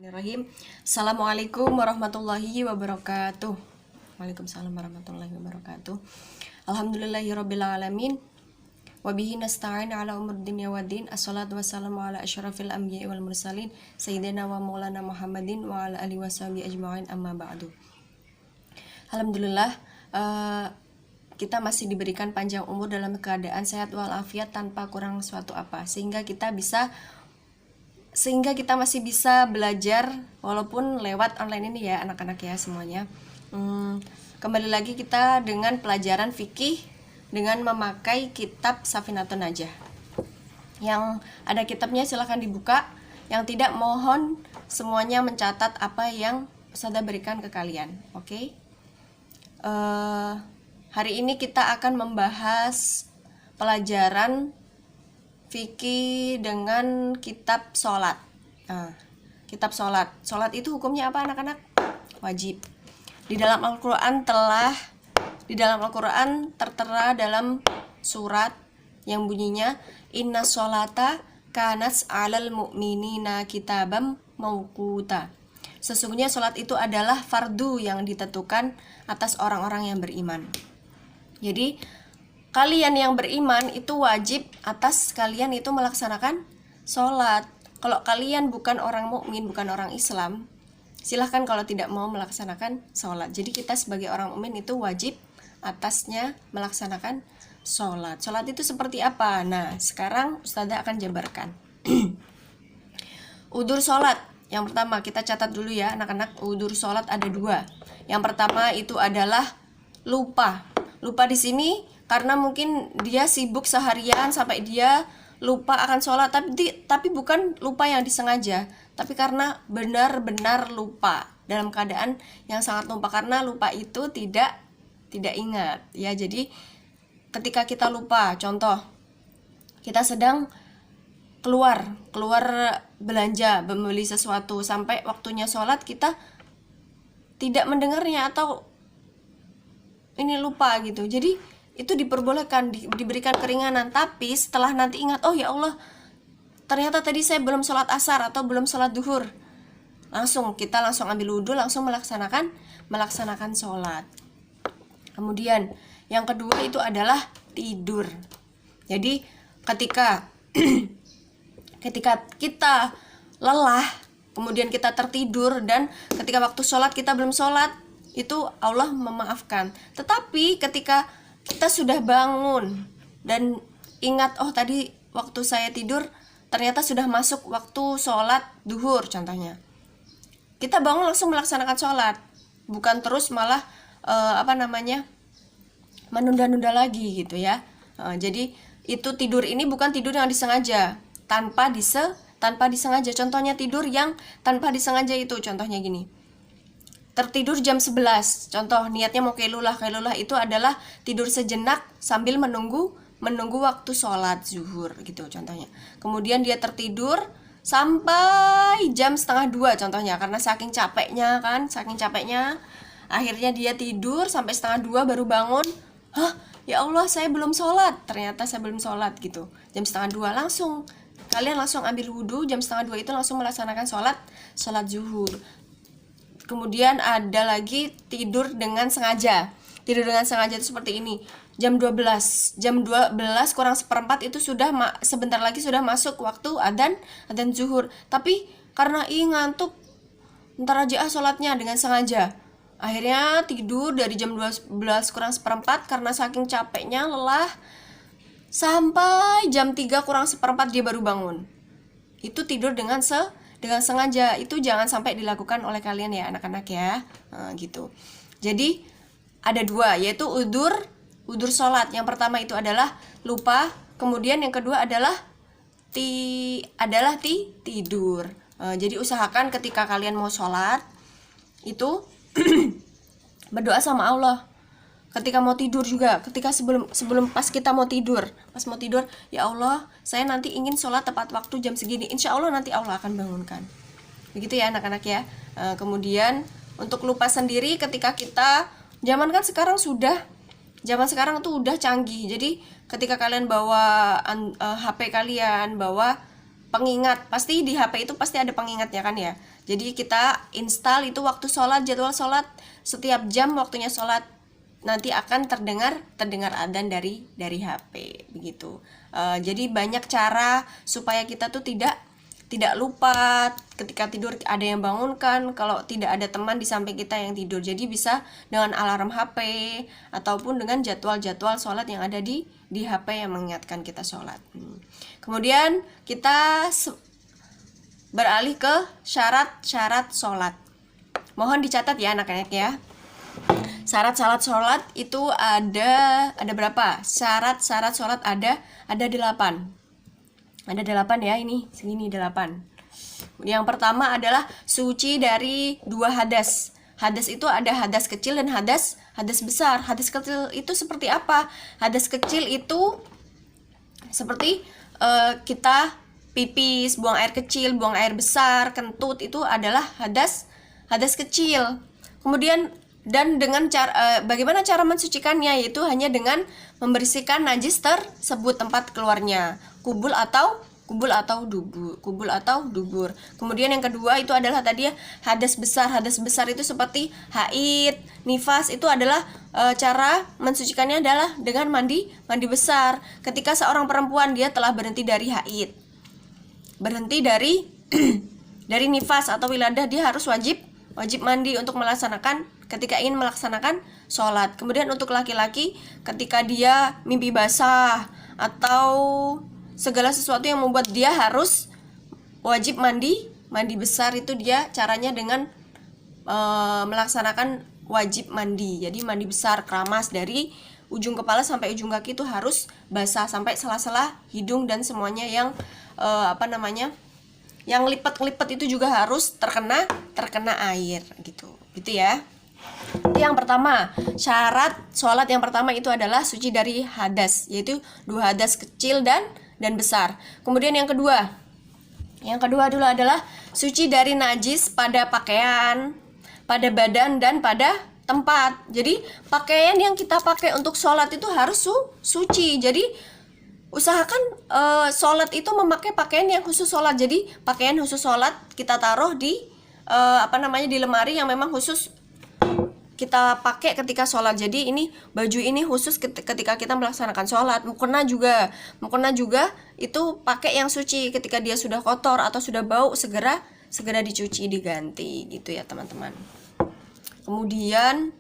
Bismillahirrahmanirrahim. Assalamualaikum warahmatullahi wabarakatuh. Waalaikumsalam warahmatullahi wabarakatuh. Alhamdulillahirabbil alamin. Wa bihi nasta'in ala umur dunya waddin. Assalatu wassalamu ala asyrafil anbiya'i wal mursalin sayyidina wa maulana Muhammadin wa ala alihi washabihi ajma'in, amma ba'du. Alhamdulillah, kita masih diberikan panjang umur dalam keadaan sehat walafiat tanpa kurang suatu apa, sehingga kita masih bisa belajar walaupun lewat online ini ya anak-anak ya semuanya. Kembali lagi kita dengan pelajaran fikih dengan memakai kitab Safinatun Najah. Yang ada kitabnya silahkan dibuka, yang tidak mohon semuanya mencatat apa yang Ustazah berikan ke kalian. Oke? Hari ini kita akan membahas pelajaran fikih dengan kitab sholat. Kitab sholat. Sholat itu hukumnya apa anak-anak? Wajib. Di dalam Al-Quran tertera dalam surat yang bunyinya Inna sholata kanat 'alal mu'minina kitabam mauquta. Sesungguhnya sholat itu adalah fardu yang ditentukan atas orang-orang yang beriman. Jadi kalian yang beriman itu wajib atas kalian itu melaksanakan sholat. Kalau kalian bukan orang mukmin, bukan orang Islam, silahkan kalau tidak mau melaksanakan sholat. Jadi kita sebagai orang mukmin itu wajib atasnya melaksanakan sholat. Sholat itu seperti apa? Nah, sekarang Ustazah akan jabarkan. Udzur sholat. Yang pertama kita catat dulu ya anak-anak, udzur sholat ada dua. Yang pertama itu adalah lupa. Lupa di sini karena mungkin dia sibuk seharian sampai dia lupa akan sholat, tapi bukan lupa yang disengaja, tapi karena benar-benar lupa, dalam keadaan yang sangat lupa, karena lupa itu tidak ingat ya. Jadi ketika kita lupa, contoh kita sedang keluar belanja, membeli sesuatu, sampai waktunya sholat kita tidak mendengarnya atau ini lupa gitu, jadi itu diperbolehkan, diberikan keringanan. Tapi setelah nanti ingat, oh ya Allah, ternyata tadi saya belum sholat asar atau belum sholat duhur, kita langsung ambil wudhu, langsung melaksanakan sholat. Kemudian yang kedua itu adalah tidur. Jadi ketika kita lelah, kemudian kita tertidur, dan ketika waktu sholat kita belum sholat, itu Allah memaafkan. Tetapi ketika kita sudah bangun dan ingat, oh tadi waktu saya tidur ternyata sudah masuk waktu sholat duhur contohnya, kita bangun langsung melaksanakan sholat, bukan terus malah menunda-nunda lagi gitu ya. Jadi itu tidur ini bukan tidur yang disengaja, tanpa disengaja. Contohnya tidur yang tanpa disengaja itu contohnya gini, tertidur jam 11, contoh niatnya mau kailulah itu adalah tidur sejenak sambil menunggu waktu sholat zuhur gitu contohnya. Kemudian dia tertidur sampai jam 1:30 contohnya, karena saking capeknya akhirnya dia tidur sampai 1:30 baru bangun. Ya Allah, saya belum sholat, ternyata saya belum sholat gitu. Jam 1:30 kalian langsung ambil wudhu, jam 1:30 itu langsung melaksanakan sholat zuhur. Kemudian ada lagi tidur dengan sengaja. Tidur dengan sengaja itu seperti ini. Jam 12 kurang seperempat itu sudah sebentar lagi sudah masuk waktu adzan zuhur. Tapi karena ngantuk, ntar aja sholatnya, dengan sengaja. Akhirnya tidur dari jam 12 kurang seperempat karena saking capeknya, lelah, sampai jam 3 kurang seperempat dia baru bangun. Itu tidur dengan sengaja. Itu jangan sampai dilakukan oleh kalian ya anak-anak ya. Gitu. Jadi ada dua, yaitu udzur sholat. Yang pertama itu adalah lupa, kemudian yang kedua adalah tidur. Jadi usahakan ketika kalian mau sholat itu berdoa sama Allah. Ketika mau tidur juga, ketika sebelum pas kita mau tidur, ya Allah, saya nanti ingin sholat tepat waktu jam segini, insya Allah nanti Allah akan bangunkan. Begitu ya anak-anak ya. Kemudian untuk lupa sendiri, ketika kita zaman sekarang tuh udah canggih. Jadi ketika kalian bawa HP kalian, bawa pengingat. Pasti di HP itu pasti ada pengingatnya kan ya. Jadi kita install itu waktu sholat, jadwal sholat, setiap jam waktunya sholat nanti akan terdengar adzan dari HP begitu. Jadi banyak cara supaya kita tuh tidak lupa ketika tidur, ada yang bangunkan, kalau tidak ada teman di samping kita yang tidur. Jadi bisa dengan alarm HP ataupun dengan jadwal-jadwal sholat yang ada di HP yang mengingatkan kita sholat. Kemudian kita beralih ke syarat-syarat sholat. Mohon dicatat ya anak-anak ya. Syarat-syarat sholat itu ada berapa? Syarat-syarat sholat ada 8. Ada 8 ya, ini segini 8. Yang pertama adalah suci dari 2 hadas. Hadas itu ada hadas kecil dan hadas besar. Hadas kecil itu seperti apa? Hadas kecil itu seperti kita pipis, buang air kecil, buang air besar, kentut, itu adalah hadas kecil. Kemudian dan dengan bagaimana cara mensucikannya, yaitu hanya dengan membersihkan najis tersebut, tempat keluarnya, kubul atau dubur. Kemudian yang kedua itu adalah tadi ya, hadas besar. Hadas besar itu seperti haid, nifas, itu adalah cara mensucikannya adalah dengan mandi besar. Ketika seorang perempuan dia telah berhenti dari haid, berhenti dari dari nifas atau wiladah, dia harus wajib mandi untuk melaksanakan, ketika ingin melaksanakan sholat. Kemudian untuk laki-laki, ketika dia mimpi basah atau segala sesuatu yang membuat dia harus wajib mandi besar, itu dia caranya dengan melaksanakan wajib mandi. Jadi mandi besar, keramas dari ujung kepala sampai ujung kaki itu harus basah sampai sela-sela hidung, dan semuanya yang yang lipat-lipat itu juga harus terkena air gitu ya. Itu yang pertama, syarat sholat yang pertama itu adalah suci dari hadas, yaitu 2 hadas kecil dan besar. Kemudian yang kedua dulu adalah suci dari najis pada pakaian, pada badan, dan pada tempat. Jadi pakaian yang kita pakai untuk sholat itu harus suci. Jadi usahakan sholat itu memakai pakaian yang khusus sholat. Jadi pakaian khusus sholat kita taruh di di lemari yang memang khusus kita pakai ketika sholat. Jadi ini baju ini khusus ketika kita melaksanakan sholat. Mukena juga itu pakai yang suci. Ketika dia sudah kotor atau sudah bau, segera dicuci, diganti gitu ya teman-teman. Kemudian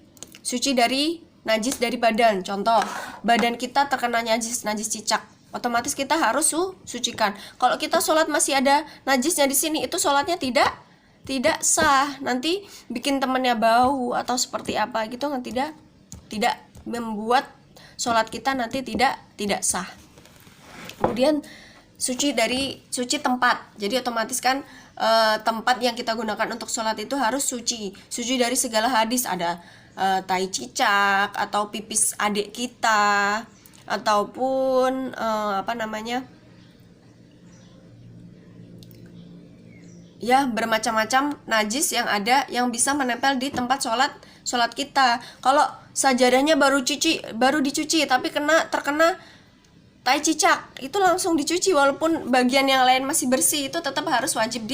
suci dari najis dari badan. Contoh, badan kita terkena najis cicak, otomatis kita harus sucikan. Kalau kita sholat masih ada najisnya di sini, itu sholatnya tidak sah. Nanti bikin temennya bau atau seperti apa gitu, tidak membuat sholat kita nanti tidak sah. Kemudian suci tempat. Jadi otomatis kan tempat yang kita gunakan untuk sholat itu harus suci dari segala hadis. Ada tai cicak atau pipis adik kita, ataupun ya bermacam-macam najis yang ada yang bisa menempel di tempat sholat kita. Kalau sajadahnya baru dicuci tapi terkena tai cicak, itu langsung dicuci, walaupun bagian yang lain masih bersih, itu tetap harus wajib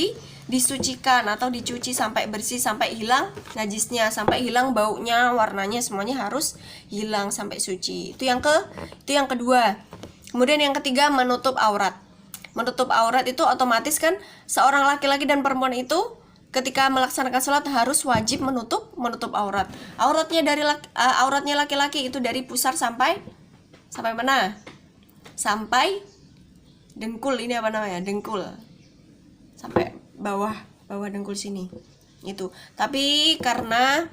disucikan atau dicuci sampai bersih, sampai hilang najisnya, sampai hilang baunya, warnanya, semuanya harus hilang sampai suci. Itu yang kedua. Kemudian yang ketiga, menutup aurat. Menutup aurat itu otomatis kan seorang laki-laki dan perempuan itu ketika melaksanakan sholat harus wajib menutup aurat. Auratnya laki-laki itu dari pusar sampai mana? Sampai dengkul, ini dengkul, sampai bawah dengkul sini itu. Tapi karena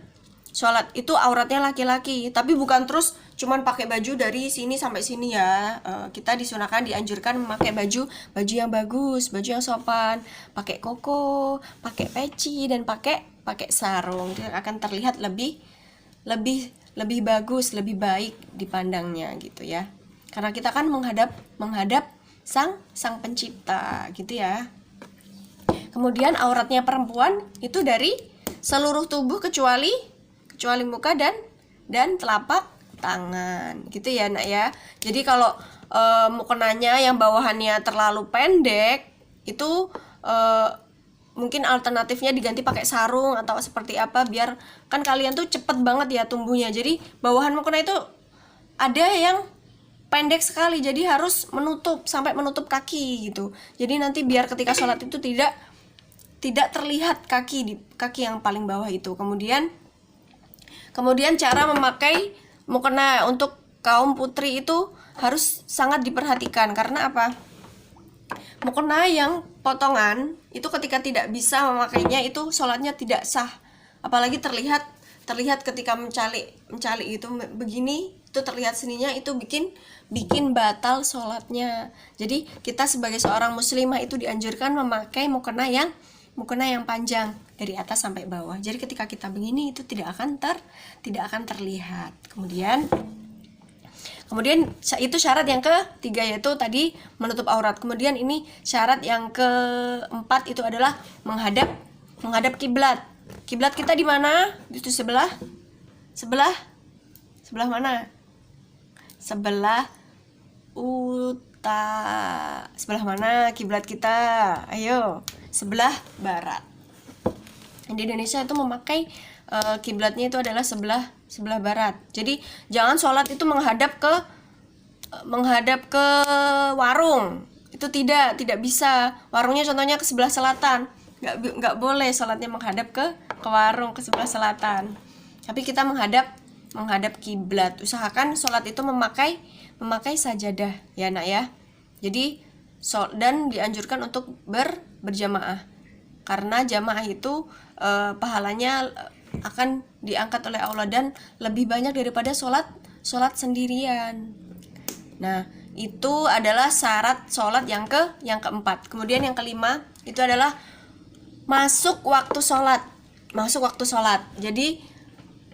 sholat itu auratnya laki-laki, tapi bukan terus cuman pakai baju dari sini sampai sini ya. Kita dianjurkan memakai baju yang bagus, baju yang sopan, pakai koko, pakai peci, dan pakai sarung. Itu akan terlihat lebih bagus, lebih baik dipandangnya gitu ya. Karena kita kan menghadap sang pencipta gitu ya. Kemudian auratnya perempuan itu dari seluruh tubuh kecuali muka dan telapak tangan gitu ya nak ya. Jadi kalau mukenanya yang bawahannya terlalu pendek, itu mungkin alternatifnya diganti pakai sarung atau seperti apa, biar kan kalian tuh cepet banget ya tumbuhnya. Jadi bawahan mukena itu ada yang pendek sekali, jadi harus menutup sampai menutup kaki gitu. Jadi nanti biar ketika sholat itu tidak terlihat kaki yang paling bawah itu. Kemudian cara memakai mukena untuk kaum putri itu harus sangat diperhatikan. Karena apa? Mukena yang potongan itu ketika tidak bisa memakainya itu sholatnya tidak sah. Apalagi terlihat ketika mencalik itu begini, itu terlihat seninya, itu bikin batal sholatnya. Jadi kita sebagai seorang muslimah itu dianjurkan memakai mukena yang panjang dari atas sampai bawah. Jadi ketika kita begini itu tidak akan terlihat. Kemudian itu syarat yang ketiga, yaitu tadi menutup aurat. Kemudian ini syarat yang keempat itu adalah menghadap kiblat. Kiblat kita di mana? Itu sebelah mana? Sebelah sebelah mana kiblat kita? Ayo, sebelah barat. Di Indonesia itu memakai kiblatnya itu adalah sebelah barat. Jadi jangan sholat itu menghadap ke warung. Itu tidak bisa. Warungnya contohnya ke sebelah selatan. Nggak boleh sholatnya menghadap ke warung ke sebelah selatan. Tapi kita menghadap kiblat. Usahakan sholat itu memakai sajadah ya nak ya. Jadi dan dianjurkan untuk berjamaah. Karena jamaah itu pahalanya akan diangkat oleh Allah dan lebih banyak daripada sholat sendirian. Nah, itu adalah syarat sholat yang keempat. Kemudian yang kelima itu adalah masuk waktu sholat. Jadi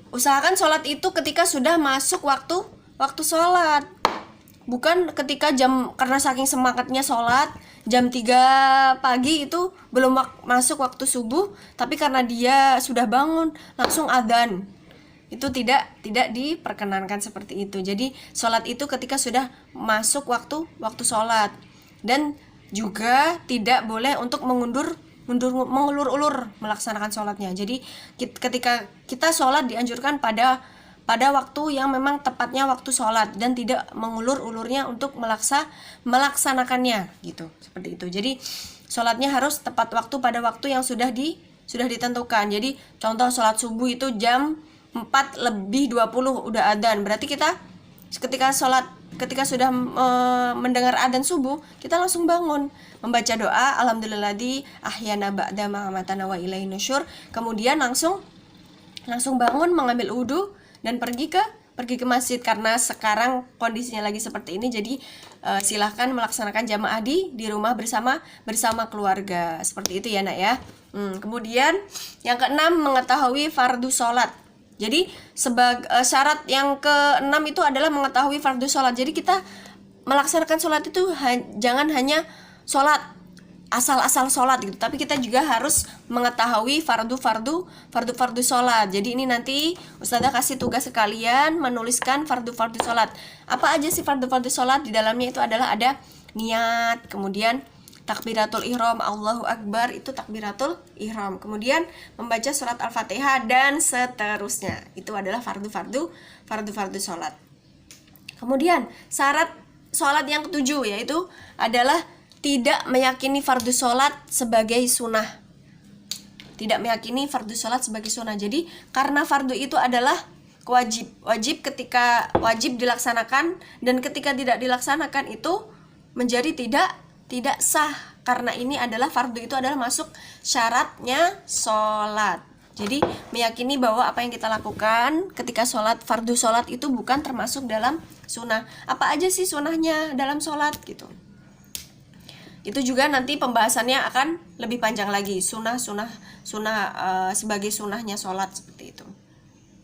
usahakan sholat itu ketika sudah masuk waktu sholat, bukan ketika karena saking semangatnya sholat jam 3 pagi itu belum masuk waktu subuh, tapi karena dia sudah bangun langsung adzan. Itu tidak diperkenankan seperti itu. Jadi sholat itu ketika sudah masuk waktu sholat, dan juga tidak boleh untuk mengulur-ulur melaksanakan sholatnya. Jadi ketika kita sholat dianjurkan pada waktu yang memang tepatnya waktu sholat, dan tidak mengulur-ulurnya untuk melaksanakannya gitu, seperti itu. Jadi sholatnya harus tepat waktu pada waktu yang sudah ditentukan. Jadi contoh sholat subuh itu jam 4:20 udah adzan, berarti kita ketika sudah mendengar adzan subuh, kita langsung bangun, membaca doa alhamdulilladzi ahyana ba'da ma amatana wa ilaihin nusyur. Kemudian langsung bangun, mengambil wudu dan pergi ke masjid. Karena sekarang kondisinya lagi seperti ini, jadi silahkan melaksanakan jamaah di rumah bersama keluarga, seperti itu ya nak ya. Kemudian yang keenam, mengetahui fardu sholat. Jadi syarat yang keenam itu adalah mengetahui fardu sholat. Jadi kita melaksanakan sholat itu jangan hanya sholat asal-asal sholat gitu, tapi kita juga harus mengetahui fardu sholat. Jadi ini nanti Ustazah kasih tugas sekalian menuliskan fardu sholat. Apa aja sih fardu sholat? Di dalamnya itu adalah ada niat, kemudian takbiratul ihram, Allahu Akbar, itu takbiratul ihram. Kemudian membaca surat Al-Fatihah dan seterusnya. Itu adalah fardu sholat. Kemudian syarat sholat yang ketujuh yaitu adalah tidak meyakini fardu sholat sebagai sunnah. Tidak meyakini fardu sholat sebagai sunnah. Jadi karena fardu itu adalah wajib dilaksanakan, dan ketika tidak dilaksanakan itu menjadi tidak sah, karena ini adalah fardu itu adalah masuk syaratnya sholat. Jadi meyakini bahwa apa yang kita lakukan ketika sholat, fardu sholat itu bukan termasuk dalam sunnah. Apa aja sih sunnahnya dalam sholat gitu. Itu juga nanti pembahasannya akan lebih panjang lagi, sunnah sebagai sunnahnya sholat, seperti itu.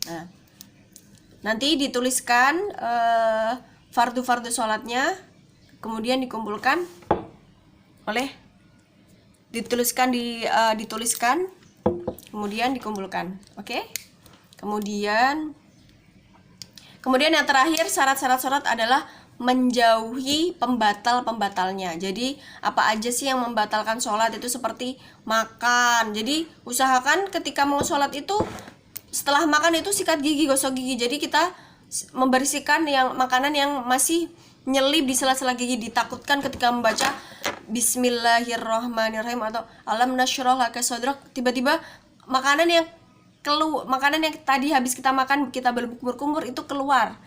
Nah, nanti dituliskan fardu sholatnya, kemudian dikumpulkan dituliskan kemudian dikumpulkan. Oke? Kemudian yang terakhir, syarat-syarat sholat adalah menjauhi pembatal-pembatalnya. Jadi apa aja sih yang membatalkan sholat itu seperti makan. Jadi usahakan ketika mau sholat itu setelah makan itu sikat gigi, gosok gigi. Jadi kita membersihkan yang makanan yang masih nyelip di sela-sela gigi. Ditakutkan ketika membaca Bismillahirrahmanirrahim atau Alam nasyrah laka sadrak, tiba-tiba makanan yang tadi habis kita makan, kita berkumur itu keluar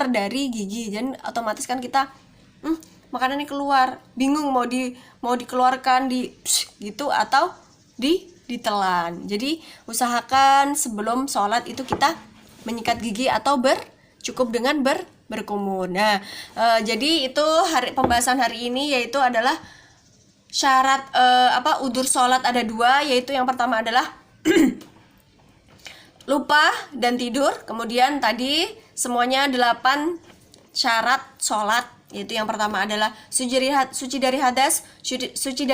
dari gigi, dan otomatis kan kita makanannya keluar, bingung mau dikeluarkan gitu atau ditelan. Jadi usahakan sebelum sholat itu kita menyikat gigi atau cukup dengan berkumur. Nah, jadi itu pembahasan hari ini, yaitu adalah syarat udzur sholat ada 2, yaitu yang pertama adalah lupa dan tidur. Kemudian tadi semuanya 8 syarat sholat, yaitu yang pertama adalah suci dari hadas, suci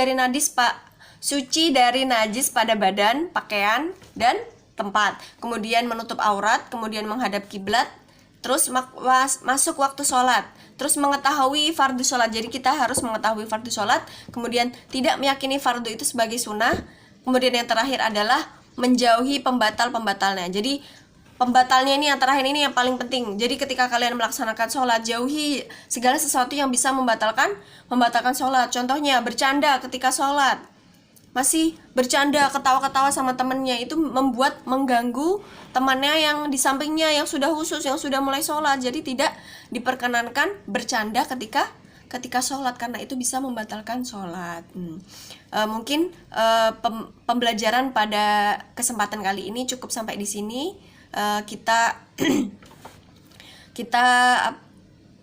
dari najis pada badan, pakaian, dan tempat. Kemudian menutup aurat, kemudian menghadap kiblat, terus masuk waktu sholat, terus mengetahui fardu sholat. Jadi kita harus mengetahui fardu sholat, kemudian tidak meyakini fardu itu sebagai sunnah. Kemudian yang terakhir adalah menjauhi pembatalnya. Jadi pembatalnya ini yang terakhir ini yang paling penting. Jadi ketika kalian melaksanakan sholat, jauhi segala sesuatu yang bisa membatalkan sholat. Contohnya bercanda ketika sholat, masih bercanda, ketawa-ketawa sama temennya, itu mengganggu temannya yang di sampingnya yang sudah khusus, yang sudah mulai sholat. Jadi tidak diperkenankan bercanda ketika sholat, karena itu bisa membatalkan sholat. Mungkin pembelajaran pada kesempatan kali ini cukup sampai di sini. Kita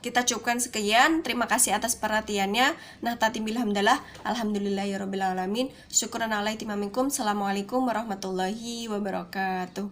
cukupkan sekian. Terima kasih atas perhatiannya. Nahtati bilhamdalah. Alhamdulillahirabbil alamin. Syukran alaihi timaminkum. Assalamualaikum warahmatullahi wabarakatuh.